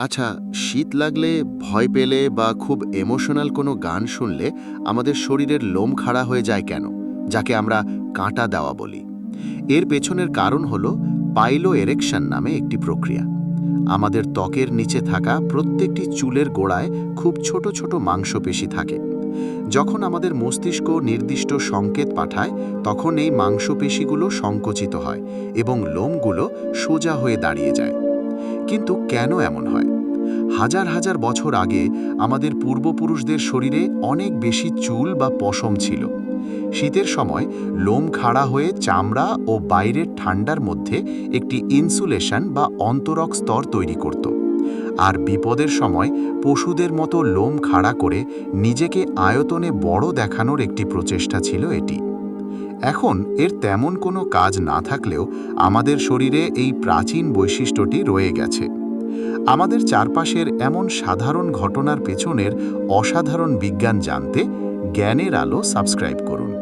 আচ্ছা, শীত লাগলে, ভয় পেলে বা খুব ইমোশনাল কোনো গান শুনলে আমাদের শরীরের লোম খাড়া হয়ে যায় কেন? যাকে আমরা কাঁটা দেওয়া বলি। এর পেছনের কারণ হলো পাইলো এরেকশন নামে একটি প্রক্রিয়া। আমাদের ত্বকের নিচে থাকা প্রত্যেকটি চুলের গোড়ায় খুব ছোট ছোট মাংসপেশি থাকে। যখন আমাদের মস্তিষ্ক নির্দিষ্ট সংকেত পাঠায়, তখন এই মাংসপেশিগুলো সংকুচিত হয় এবং লোমগুলো সোজা হয়ে দাঁড়িয়ে যায়। কিন্তু কেন এমন হয়? হাজার হাজার বছর আগে আমাদের পূর্বপুরুষদের শরীরে অনেক বেশি চুল বা পশম ছিল। শীতের সময় লোম খাড়া হয়ে চামড়া ও বাইরের ঠান্ডার মধ্যে একটি ইনসুলেশন বা অন্তরক স্তর তৈরি করত। আর বিপদের সময় পশুদের মতো লোম খাড়া করে নিজেকে আয়তনে বড় দেখানোর একটি প্রচেষ্টা ছিল এটি। এখন এর তেমন কোনো কাজ না থাকলেও আমাদের শরীরে এই প্রাচীন বৈশিষ্ট্যটি রয়ে গেছে। আমাদের চারপাশের এমন সাধারণ ঘটনার পেছনের অসাধারণ বিজ্ঞান জানতে জ্ঞানের আলো সাবস্ক্রাইব করুন।